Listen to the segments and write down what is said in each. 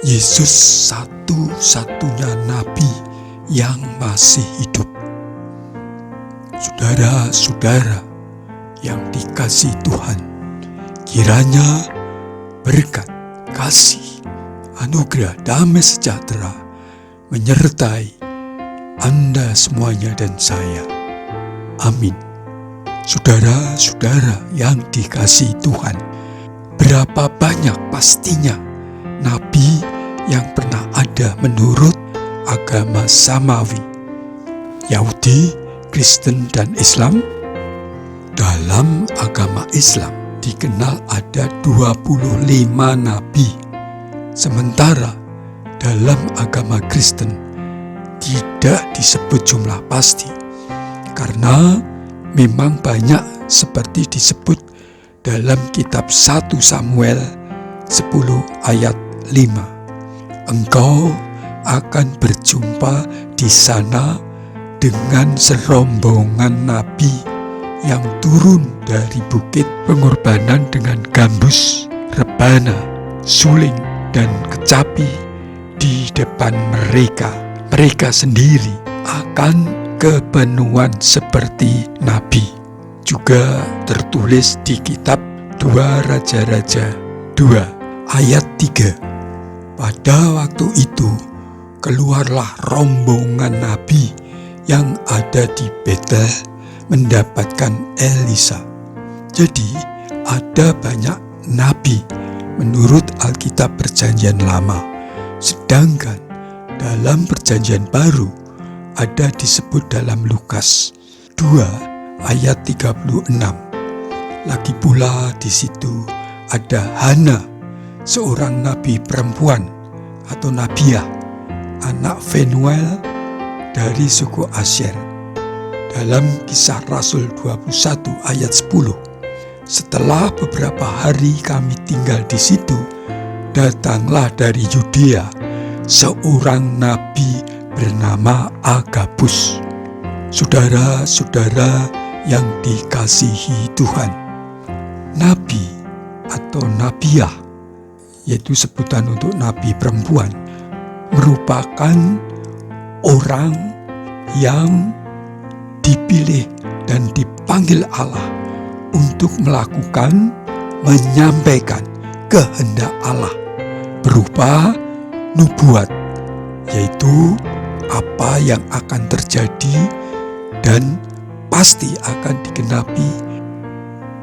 Yesus satu-satunya nabi yang masih hidup. Saudara-saudara yang dikasihi Tuhan, kiranya berkat, kasih, anugerah, damai sejahtera menyertai Anda semuanya dan saya. Amin. Saudara-saudara yang dikasihi Tuhan, berapa banyak pastinya nabi yang pernah ada menurut agama samawi, Yahudi, Kristen, dan Islam? Dalam agama Islam dikenal ada 25 nabi, sementara dalam agama Kristen tidak disebut jumlah pasti, karena memang banyak seperti disebut dalam kitab 1 Samuel 10 ayat 5. Engkau akan berjumpa di sana dengan serombongan nabi yang turun dari bukit pengorbanan dengan gambus, rebana, suling, dan kecapi di depan mereka. Mereka sendiri akan kepenuhan seperti nabi. Juga tertulis di kitab 2 Raja-Raja 2 ayat 3. Pada waktu itu keluarlah rombongan nabi yang ada di Betel mendapatkan Elisa. Jadi ada banyak nabi menurut Alkitab Perjanjian Lama, sedangkan dalam Perjanjian Baru ada disebut dalam Lukas 2 ayat 36. Lagi pula di situ ada Hana, seorang nabi perempuan atau nabiah, anak Fenuel dari suku Asyer. Dalam Kisah Rasul 21 ayat 10, setelah beberapa hari kami tinggal di situ, datanglah dari Yudea seorang nabi bernama Agabus. Saudara-saudara yang dikasihi Tuhan, nabi atau nabiah, yaitu sebutan untuk nabi perempuan, merupakan orang yang dipilih dan dipanggil Allah untuk melakukan, menyampaikan kehendak Allah berupa nubuat, yaitu apa yang akan terjadi dan pasti akan digenapi,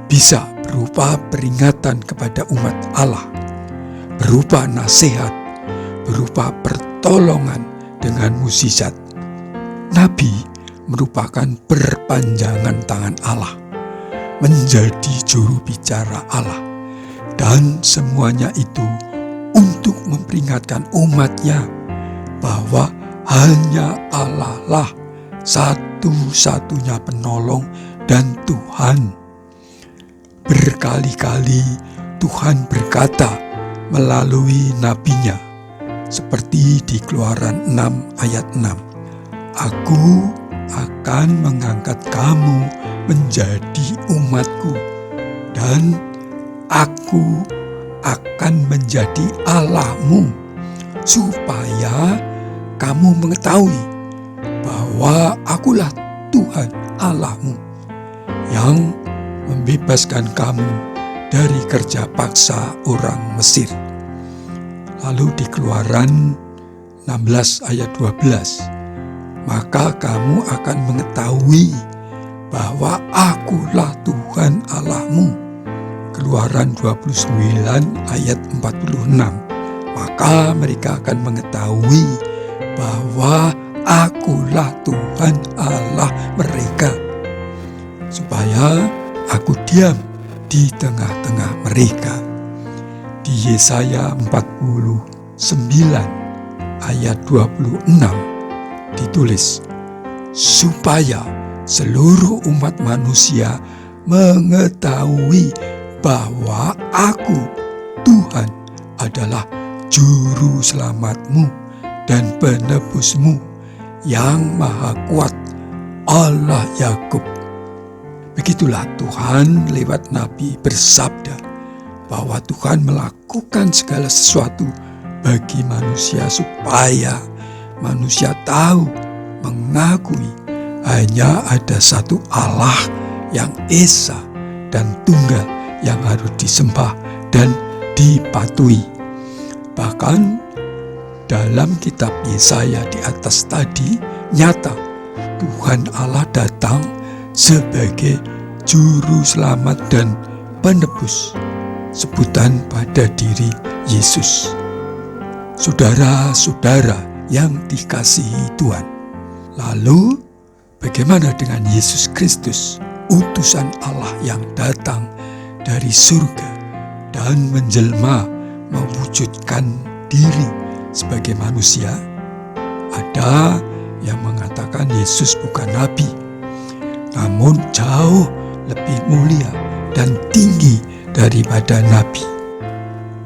bisa berupa peringatan kepada umat Allah, berupa nasihat, berupa pertolongan dengan mukjizat. Nabi merupakan perpanjangan tangan Allah, menjadi juru bicara Allah, dan semuanya itu untuk memperingatkan umatnya bahwa hanya Allah lah satu-satunya penolong dan Tuhan. Berkali-kali Tuhan berkata melalui nabinya, seperti di Keluaran 6 ayat 6, Aku akan mengangkat kamu menjadi umatku, dan aku akan menjadi Allahmu, supaya kamu mengetahui bahwa akulah Tuhan Allahmu yang membebaskan kamu dari kerja paksa orang Mesir. Lalu di Keluaran 16 ayat 12, maka kamu akan mengetahui bahwa akulah Tuhan Allahmu. Keluaran 29 ayat 46, maka mereka akan mengetahui bahwa akulah Tuhan Allah mereka, supaya aku diam di tengah-tengah mereka. Di Yesaya 49 ayat 26 ditulis, supaya seluruh umat manusia mengetahui bahwa aku, Tuhan, adalah juru selamatmu dan penebusmu yang maha kuat, Allah Yakub. Begitulah Tuhan lewat Nabi bersabda bahwa Tuhan melakukan segala sesuatu bagi manusia supaya manusia tahu, mengakui hanya ada satu Allah yang esa dan tunggal yang harus disembah dan dipatuhi. Bahkan dalam kitab Yesaya di atas tadi nyata Tuhan Allah datang sebagai juru selamat dan penebus, sebutan pada diri Yesus. Saudara-saudara yang dikasihi Tuhan, lalu bagaimana dengan Yesus Kristus, utusan Allah yang datang dari surga dan menjelma mewujudkan diri sebagai manusia? Ada yang mengatakan Yesus bukan nabi, namun jauh lebih mulia dan tinggi daripada nabi.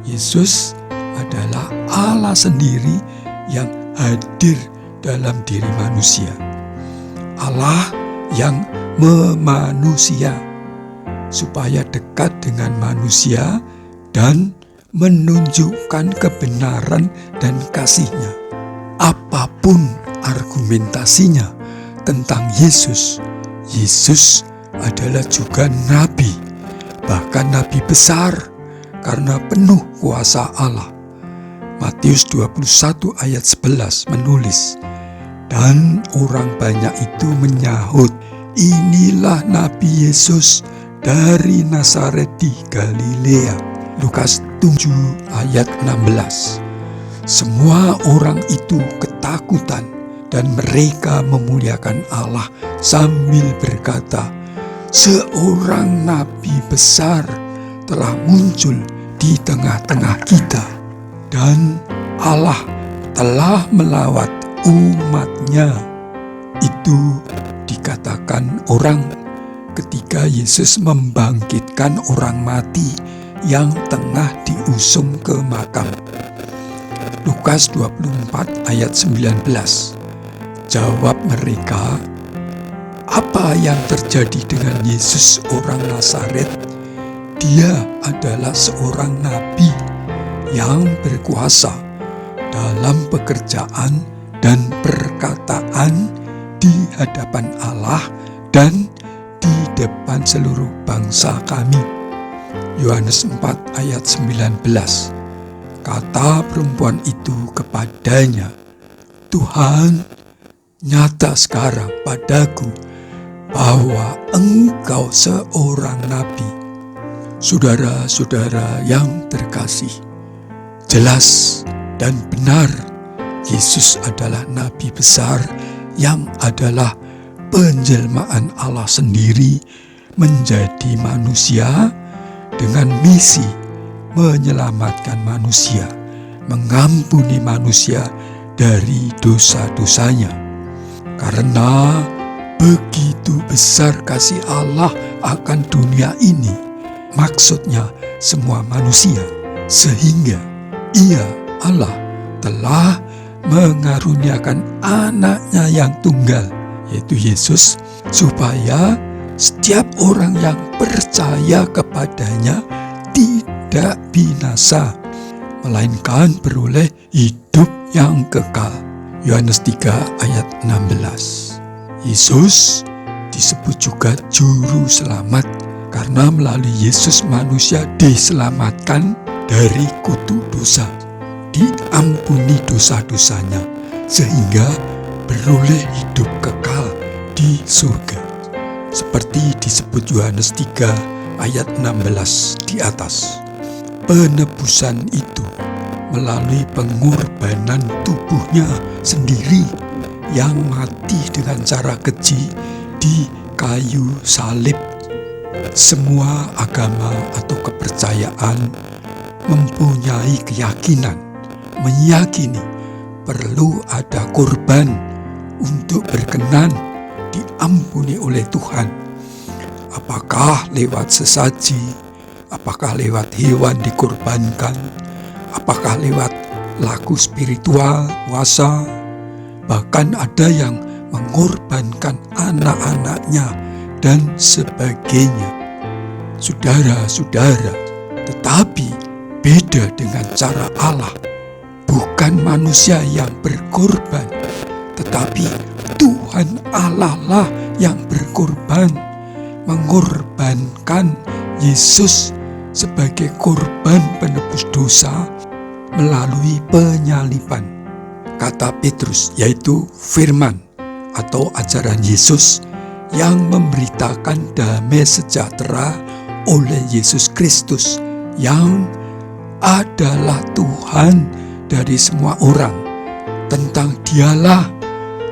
Yesus adalah Allah sendiri yang hadir dalam diri manusia. Allah yang memanusia supaya dekat dengan manusia dan menunjukkan kebenaran dan kasih-Nya. Apapun argumentasinya tentang Yesus, Yesus adalah juga nabi, bahkan nabi besar karena penuh kuasa Allah. Matius 21 ayat 11 menulis, dan orang banyak itu menyahut, inilah Nabi Yesus dari Nazaret di Galilea. Lukas 7 ayat 16. Semua orang itu ketakutan dan mereka memuliakan Allah sambil berkata, seorang nabi besar telah muncul di tengah-tengah kita, dan Allah telah melawat umat-Nya. Itu dikatakan orang ketika Yesus membangkitkan orang mati yang tengah diusung ke makam. Lukas 24 ayat 19. Jawab mereka, apa yang terjadi dengan Yesus orang Nazaret? Dia adalah seorang nabi yang berkuasa dalam pekerjaan dan perkataan di hadapan Allah dan di depan seluruh bangsa kami. Yohanes 4 ayat 19. Kata perempuan itu kepadanya, Tuhan, nyata sekarang padaku bahwa engkau seorang nabi. Saudara-saudara yang terkasih, jelas dan benar Yesus adalah nabi besar yang adalah penjelmaan Allah sendiri menjadi manusia dengan misi menyelamatkan manusia, mengampuni manusia dari dosa-dosanya. Karena begitu besar kasih Allah akan dunia ini, maksudnya semua manusia, sehingga Ia, Allah, telah mengaruniakan anaknya yang tunggal, yaitu Yesus, supaya setiap orang yang percaya kepadanya tidak binasa, melainkan beroleh hidup yang kekal. Yohanes 3 ayat 16. Yesus disebut juga juru selamat karena melalui Yesus manusia diselamatkan dari kutuk dosa, diampuni dosa-dosanya, sehingga beroleh hidup kekal di surga. Seperti disebut Yohanes 3 ayat 16 di atas. Penebusan itu melalui pengorbanan tubuhnya sendiri yang mati dengan cara keji di kayu salib. Semua agama atau kepercayaan mempunyai keyakinan, meyakini perlu ada korban untuk berkenan diampuni oleh Tuhan. Apakah lewat sesaji, apakah lewat hewan dikorbankan, apakah lewat laku spiritual, puasa, bahkan ada yang mengorbankan anak-anaknya dan sebagainya. Saudara-saudara, tetapi beda dengan cara Allah. bukan manusia yang berkorban, tetapi Tuhan Allah lah yang berkorban, mengorbankan Yesus sebagai korban penebus dosa melalui penyaliban. Kata Petrus, yaitu firman atau ajaran Yesus yang memberitakan damai sejahtera oleh Yesus Kristus yang adalah Tuhan dari semua orang. Tentang Dialah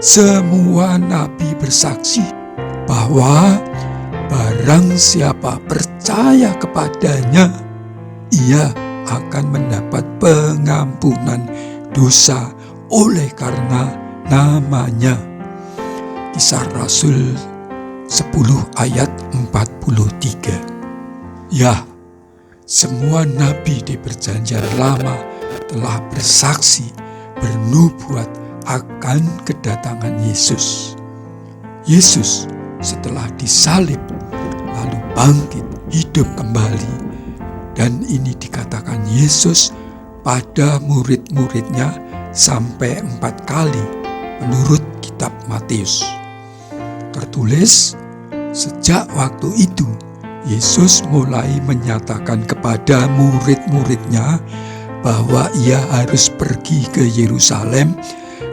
semua nabi bersaksi bahwa barang siapa percaya kepadanya, ia akan mendapat pengampunan dosa oleh karena namanya. Kisah Rasul 10 ayat 43. Ya, semua nabi di perjanjian lama telah bersaksi, bernubuat akan kedatangan Yesus. Yesus setelah disalib lalu bangkit hidup kembali, dan ini dikatakan Yesus pada murid-muridnya sampai 4 kali menurut kitab Matius. Tertulis, sejak waktu itu Yesus mulai menyatakan kepada murid-muridnya bahwa ia harus pergi ke Yerusalem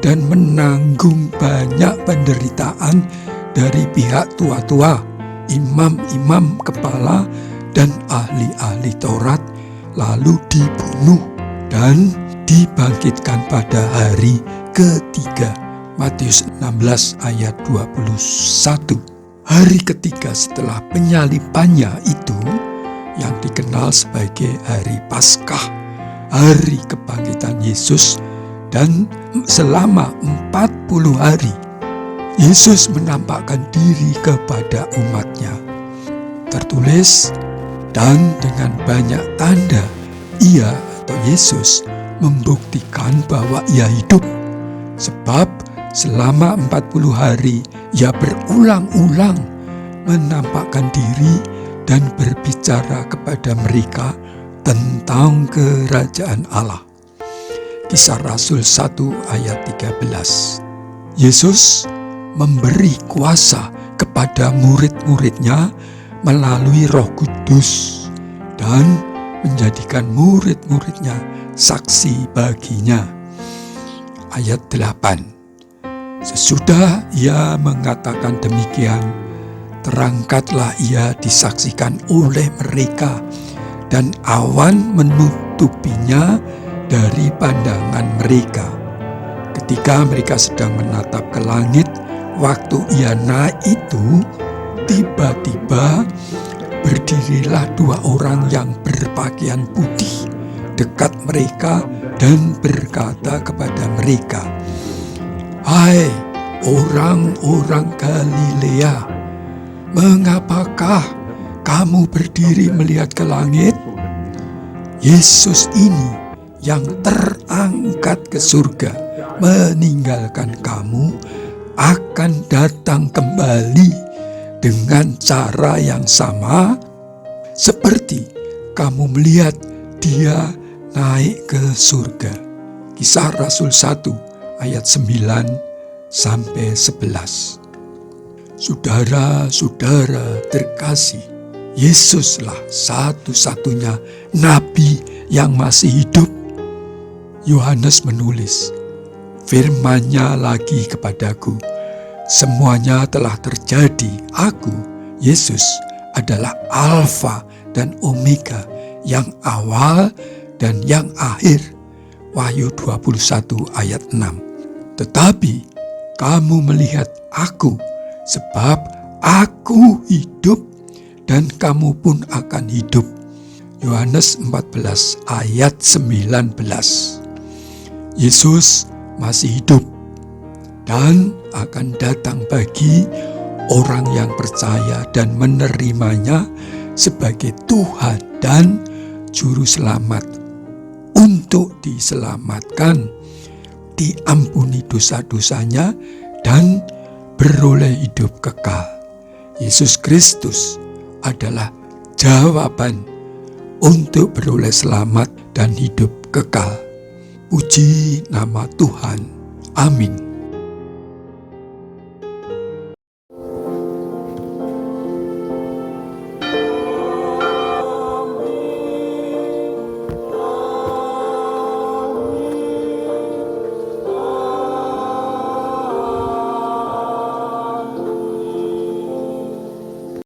dan menanggung banyak penderitaan dari pihak tua-tua, imam-imam kepala, dan ahli-ahli Taurat, lalu dibunuh dan dibangkitkan pada hari ketiga. Matius 16 ayat 21. Hari ketiga setelah penyalibannya itu yang dikenal sebagai hari Paskah, hari kebangkitan Yesus, dan selama 40 hari Yesus menampakkan diri kepada umatnya. Tertulis, dan dengan banyak tanda ia atau Yesus membuktikan bahwa ia hidup, sebab selama 40 hari ia berulang-ulang menampakkan diri dan berbicara kepada mereka tentang kerajaan Allah. Kisah Rasul 1 ayat 13. Yesus memberi kuasa kepada murid-muridnya melalui Roh Kudus dan menjadikan murid-muridnya saksi baginya. Ayat 8. Sesudah ia mengatakan demikian, terangkatlah ia disaksikan oleh mereka, dan awan menutupinya dari pandangan mereka. Ketika mereka sedang menatap ke langit, waktu ia naik itu, tiba-tiba berdirilah 2 orang yang berpakaian putih dekat mereka dan berkata kepada mereka, "Hai orang-orang Galilea, mengapakah kamu berdiri melihat ke langit? Yesus ini yang terangkat ke surga meninggalkan kamu akan datang kembali dengan cara yang sama seperti kamu melihat dia naik ke surga." Kisah Rasul 1 ayat 9 sampai 11. Saudara-saudara terkasih, Yesuslah satu-satunya nabi yang masih hidup. Yohanes menulis, "Firman-Nya lagi kepadaku, semuanya telah terjadi. Aku, Yesus, adalah Alfa dan Omega, yang awal dan yang akhir." Wahyu 21 ayat 6. "Tetapi kamu melihat aku, sebab aku hidup dan kamu pun akan hidup." Yohanes 14 ayat 19. Yesus masih hidup dan akan datang bagi orang yang percaya dan menerimanya sebagai Tuhan dan Juru Selamat, untuk diselamatkan, diampuni dosa-dosanya, dan beroleh hidup kekal. Yesus Kristus adalah jawaban untuk beroleh selamat dan hidup kekal. Puji nama Tuhan. Amin.